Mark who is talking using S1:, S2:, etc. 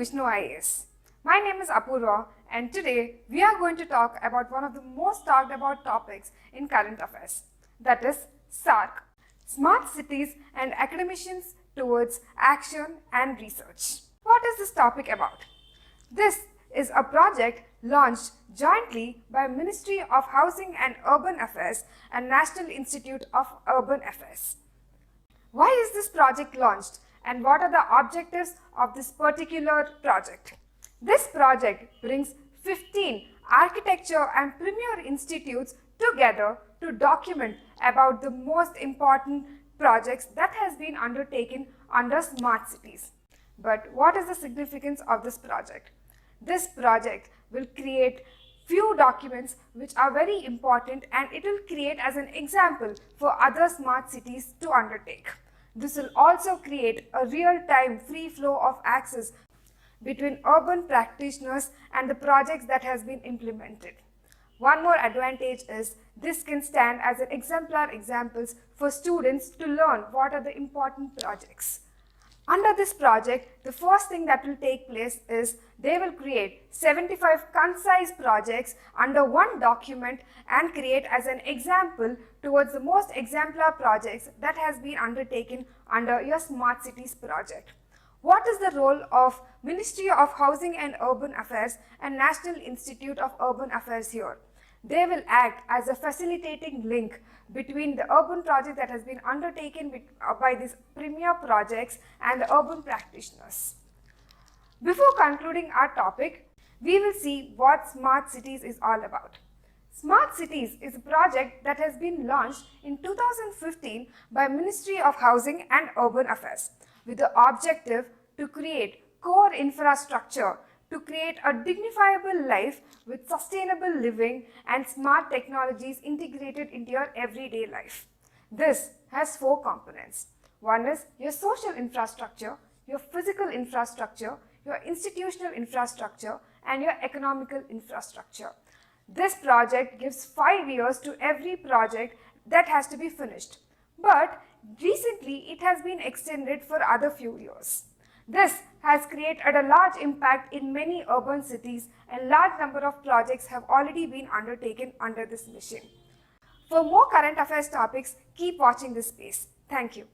S1: VISHNU IAS. My name is Apurva and today we are going to talk about one of the most talked about topics in current affairs, that is SARC, Smart Cities and Academicians Towards Action and Research. What is this topic about? This is a project launched jointly by Ministry of Housing and Urban Affairs and National Institute of Urban Affairs. Why is this project launched and what are the objectives of this particular project? This project brings 15 architecture and premier institutes together to document about the most important projects that has been undertaken under smart cities. But what is the significance of this project? This project will create few documents which are very important and it will create as an example for other smart cities to undertake. This will also create a real-time free flow of access between urban practitioners and the projects that has been implemented. One more advantage is this can stand as an exemplar examples for students to learn what are the important projects. Under this project, the first thing that will take place is they will create 75 concise projects under one document and create as an example towards the most exemplar projects that has been undertaken under your Smart Cities project. What is the role of Ministry of Housing and Urban Affairs and National Institute of Urban Affairs here? They will act as a facilitating link between the urban project that has been undertaken by these premier projects and the urban practitioners. Before concluding our topic, we will see what Smart Cities is all about. Smart Cities is a project that has been launched in 2015 by Ministry of Housing and Urban Affairs with the objective to create core infrastructure to create a dignifiable life with sustainable living and smart technologies integrated into your everyday life. This has 4 components. One is your social infrastructure, your physical infrastructure, your institutional infrastructure, and your economical infrastructure. This project gives 5 years to every project that has to be finished. But recently it has been extended for other few years. This has created a large impact in many urban cities and large number of projects have already been undertaken under this mission. For more current affairs topics, keep watching this space. Thank you.